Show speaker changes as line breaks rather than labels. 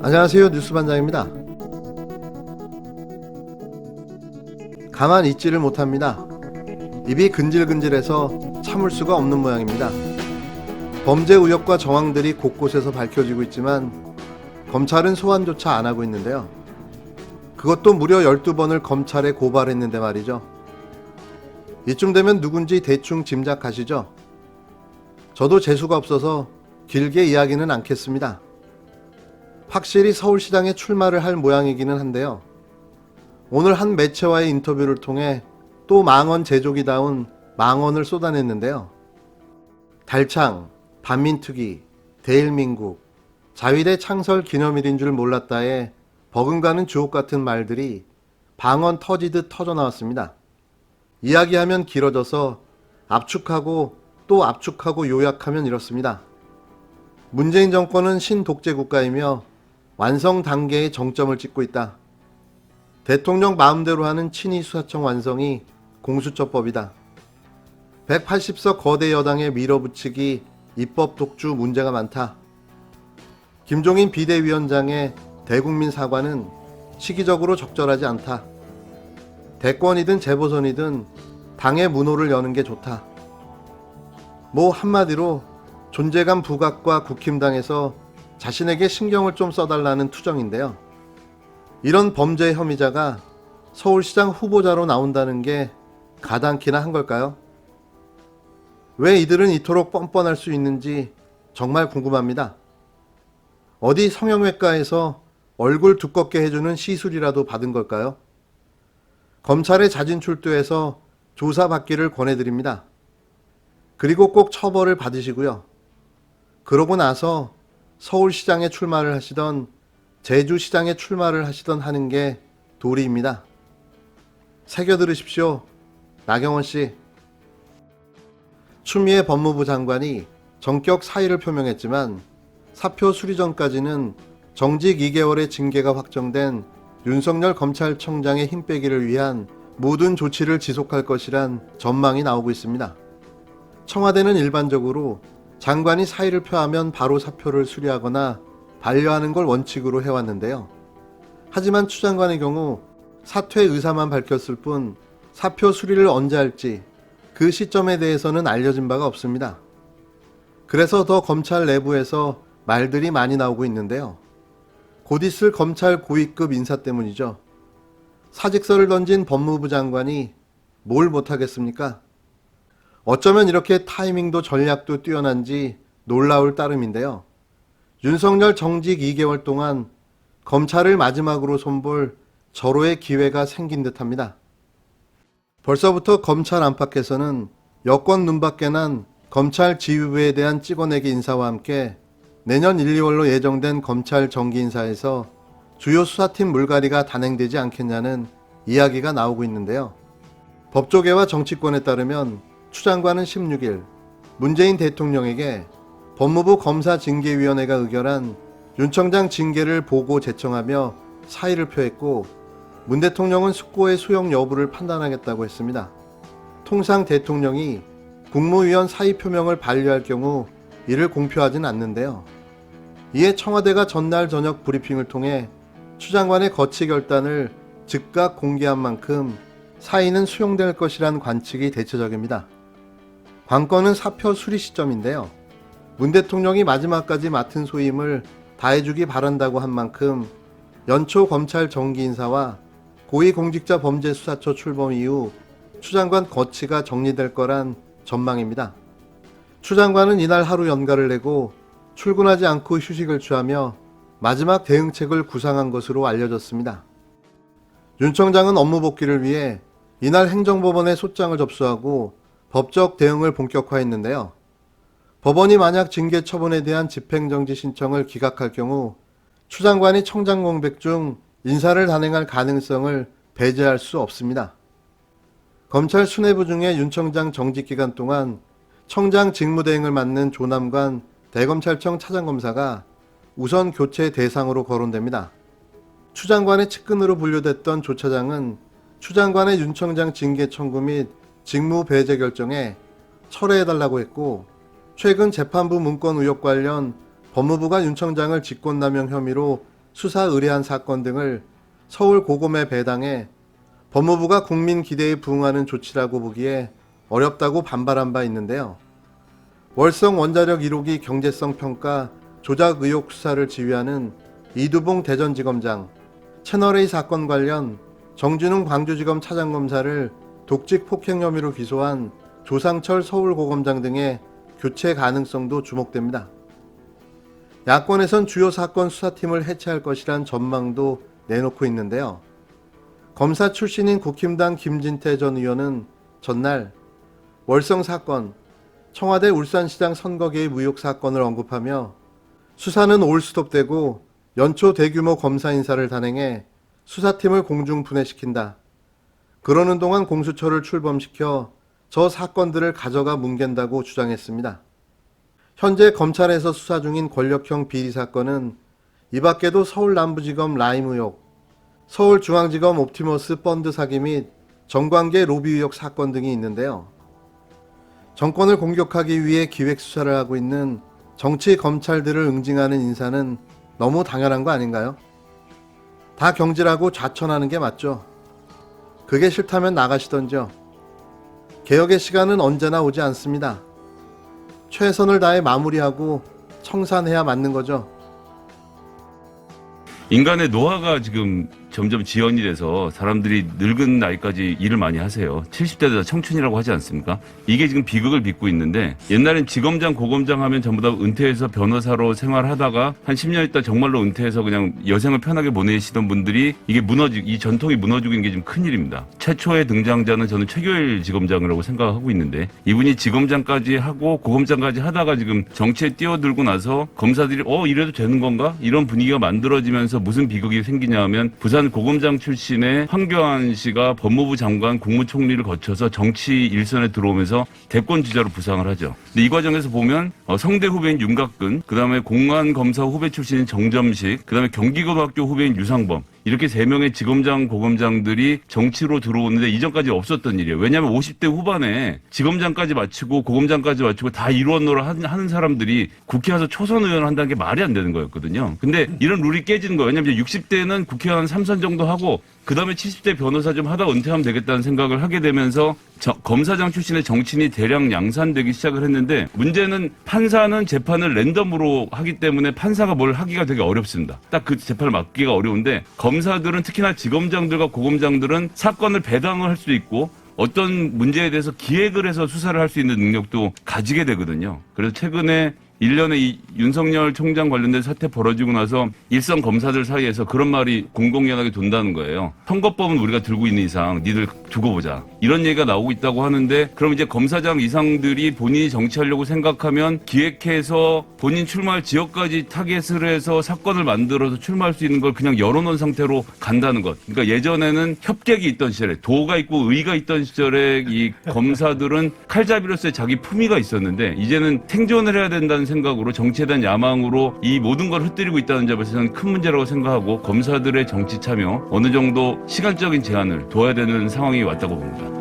안녕하세요, 뉴스반장입니다. 가만 있지를 못합니다. 입이 근질근질해서 참을 수가 없는 모양입니다. 범죄 의혹과 정황들이 곳곳에서 밝혀지고 있지만 검찰은 소환조차 안 하고 있는데요. 그것도 무려 12번을 검찰에 고발했는데 말이죠. 이쯤 되면 누군지 대충 짐작하시죠? 저도 재수가 없어서 길게 이야기는 않겠습니다. 확실히 서울시장에 출마를 할 모양이기는 한데요. 오늘 한 매체와의 인터뷰를 통해 또 망언 제조기다운 망언을 쏟아냈는데요. 달창, 반민특위, 대일민국, 자위대 창설 기념일인 줄 몰랐다에 버금가는 주옥 같은 말들이 방언 터지듯 터져나왔습니다. 이야기하면 길어져서 압축하고 또 압축하고 요약하면 이렇습니다. 문재인 정권은 신독재 국가이며 완성 단계의 정점을 찍고 있다. 대통령 마음대로 하는 친위 수사청 완성이 공수처법이다. 180석 거대 여당의 밀어붙이기 입법 독주 문제가 많다. 김종인 비대위원장의 대국민 사과는 시기적으로 적절하지 않다. 대권이든 재보선이든 당의 문호를 여는 게 좋다. 뭐 한마디로 존재감 부각과 국힘당에서 자신에게 신경을 좀 써달라는 투정인데요. 이런 범죄 혐의자가 서울시장 후보자로 나온다는 게 가당키나 한 걸까요? 왜 이들은 이토록 뻔뻔할 수 있는지 정말 궁금합니다. 어디 성형외과에서 얼굴 두껍게 해주는 시술이라도 받은 걸까요? 검찰에 자진 출두해서 조사받기를 권해드립니다. 그리고 꼭 처벌을 받으시고요. 그러고 나서 서울시장에 출마를 하시던 제주시장에 출마를 하시던 하는 게 도리입니다. 새겨 들으십시오. 나경원 씨. 추미애 법무부 장관이 전격 사의를 표명했지만 사표 수리 전까지는 정직 2개월의 징계가 확정된 윤석열 검찰청장의 힘 빼기를 위한 모든 조치를 지속할 것이란 전망이 나오고 있습니다. 청와대는 일반적으로 장관이 사의를 표하면 바로 사표를 수리하거나 반려하는 걸 원칙으로 해왔는데요. 하지만 추 장관의 경우 사퇴 의사만 밝혔을 뿐 사표 수리를 언제 할지 그 시점에 대해서는 알려진 바가 없습니다. 그래서 더 검찰 내부에서 말들이 많이 나오고 있는데요. 곧 있을 검찰 고위급 인사 때문이죠. 사직서를 던진 법무부 장관이 뭘 못하겠습니까? 어쩌면 이렇게 타이밍도 전략도 뛰어난지 놀라울 따름인데요. 윤석열 정직 2개월 동안 검찰을 마지막으로 손볼 절호의 기회가 생긴 듯합니다. 벌써부터 검찰 안팎에서는 여권 눈밖에 난 검찰 지휘부에 대한 찍어내기 인사와 함께 내년 1, 2월로 예정된 검찰 정기 인사에서 주요 수사팀 물갈이가 단행되지 않겠냐는 이야기가 나오고 있는데요. 법조계와 정치권에 따르면 추 장관은 16일 문재인 대통령에게 법무부 검사징계위원회가 의결한 윤 청장 징계를 보고 제청하며 사의를 표했고 문 대통령은 숙고의 수용 여부를 판단하겠다고 했습니다. 통상 대통령이 국무위원 사의 표명을 반려할 경우 이를 공표하진 않는데요. 이에 청와대가 전날 저녁 브리핑을 통해 추 장관의 거취 결단을 즉각 공개한 만큼 사의는 수용될 것이란 관측이 대체적입니다. 관건은 사표 수리 시점인데요. 문 대통령이 마지막까지 맡은 소임을 다해주기 바란다고 한 만큼 연초 검찰 정기 인사와 고위공직자 범죄수사처 출범 이후 추 장관 거취가 정리될 거란 전망입니다. 추 장관은 이날 하루 연가를 내고 출근하지 않고 휴식을 취하며 마지막 대응책을 구상한 것으로 알려졌습니다. 윤 청장은 업무 복귀를 위해 이날 행정법원에 소장을 접수하고 법적 대응을 본격화했는데요. 법원이 만약 징계 처분에 대한 집행정지 신청을 기각할 경우 추 장관이 청장 공백 중 인사를 단행할 가능성을 배제할 수 없습니다. 검찰 수뇌부 중에 윤 청장 정직 기간 동안 청장 직무대행을 맡는 조남관 대검찰청 차장검사가 우선 교체 대상으로 거론됩니다. 추 장관의 측근으로 분류됐던 조 차장은 추 장관의 윤 청장 징계 청구 및 직무 배제 결정에 철회해달라고 했고 최근 재판부 문건 의혹 관련 법무부가 윤 청장을 직권남용 혐의로 수사 의뢰한 사건 등을 서울 고검에 배당해 법무부가 국민 기대에 부응하는 조치라고 보기에 어렵다고 반발한 바 있는데요. 월성 원자력 1호기 경제성 평가 조작 의혹 수사를 지휘하는 이두봉 대전지검장, 채널A 사건 관련 정진웅 광주지검 차장검사를 독직 폭행 혐의로 기소한 조상철 서울고검장 등의 교체 가능성도 주목됩니다. 야권에선 주요 사건 수사팀을 해체할 것이란 전망도 내놓고 있는데요. 검사 출신인 국힘당 김진태 전 의원은 전날 월성 사건, 청와대 울산시장 선거 개입 의혹 사건을 언급하며 수사는 올 스톱되고 연초 대규모 검사 인사를 단행해 수사팀을 공중 분해시킨다. 그러는 동안 공수처를 출범시켜 저 사건들을 가져가 뭉갠다고 주장했습니다. 현재 검찰에서 수사 중인 권력형 비리 사건은 이 밖에도 서울 남부지검 라임 의혹, 서울중앙지검 옵티머스 펀드 사기 및 정관계 로비 의혹 사건 등이 있는데요. 정권을 공격하기 위해 기획 수사를 하고 있는 정치 검찰들을 응징하는 인사는 너무 당연한 거 아닌가요? 다 경질하고 좌천하는 게 맞죠. 그게 싫다면 나가시던지요. 개혁의 시간은 언제나 오지 않습니다. 최선을 다해 마무리하고 청산해야 맞는 거죠.
인간의 노화가 지금 점점 지연이 돼서 사람들이 늙은 나이까지 일을 많이 하세요. 70대도 청춘이라고 하지 않습니까? 이게 지금 비극을 빚고 있는데, 옛날엔 지검장, 고검장 하면 전부 다 은퇴해서 변호사로 생활하다가 한 10년 있다 정말로 은퇴해서 그냥 여생을 편하게 보내시던 분들이 이게 이 전통이 무너지고 있는 게 좀 큰일입니다. 최초의 등장자는 저는 최교일 지검장이라고 생각하고 있는데, 이분이 지검장까지 하고 고검장까지 하다가 지금 정치에 뛰어들고 나서 검사들이 이래도 되는 건가? 이런 분위기가 만들어지면서 무슨 비극이 생기냐 하면, 부산 고검장 출신의 황교안 씨가 법무부 장관, 국무총리를 거쳐서 정치 일선에 들어오면서 대권 주자로 부상을 하죠. 근데 이 과정에서 보면 성대 후배인 윤곽근, 그다음에 공안검사 후배 출신인 정점식, 그다음에 경기고등학교 후배인 유상범, 이렇게 3명의 지검장, 고검장들이 정치로 들어오는데 이전까지 없었던 일이에요. 왜냐하면 50대 후반에 지검장까지 마치고 고검장까지 마치고 다 일원으로 하는 사람들이 국회 와서 초선 의원을 한다는 게 말이 안 되는 거였거든요. 근데 이런 룰이 깨지는 거예요. 왜냐하면 60대는 국회의원 3선 정도 하고 그다음에 70대 변호사 좀 하다 은퇴하면 되겠다는 생각을 하게 되면서 검사장 출신의 정치인이 대량 양산되기 시작을 했는데, 문제는 판사는 재판을 랜덤으로 하기 때문에 판사가 뭘 하기가 되게 어렵습니다. 딱 그 재판을 맡기가 어려운데, 검사들은 특히나 지검장들과 고검장들은 사건을 배당을 할 수도 있고 어떤 문제에 대해서 기획을 해서 수사를 할 수 있는 능력도 가지게 되거든요. 그래서 최근에 1년에 이 윤석열 총장 관련된 사태 벌어지고 나서 일선 검사들 사이에서 그런 말이 공공연하게 돈다는 거예요. 선거법은 우리가 들고 있는 이상 니들 두고 보자, 이런 얘기가 나오고 있다고 하는데, 그럼 이제 검사장 이상들이 본인이 정치하려고 생각하면 기획해서 본인 출마할 지역까지 타겟을 해서 사건을 만들어서 출마할 수 있는 걸 그냥 열어놓은 상태로 간다는 것. 그러니까 예전에는 협객이 있던 시절에, 도가 있고 의가 있던 시절에 이 검사들은 칼잡이로서의 자기 품위가 있었는데, 이제는 생존을 해야 된다는 생각으로, 정치에 대한 야망으로 이 모든 걸 흩뜨리고 있다는 점에서 저는 큰 문제라고 생각하고, 검사들의 정치 참여 어느 정도 시간적인 제한을 둬야 되는 상황이 왔다고 봅니다.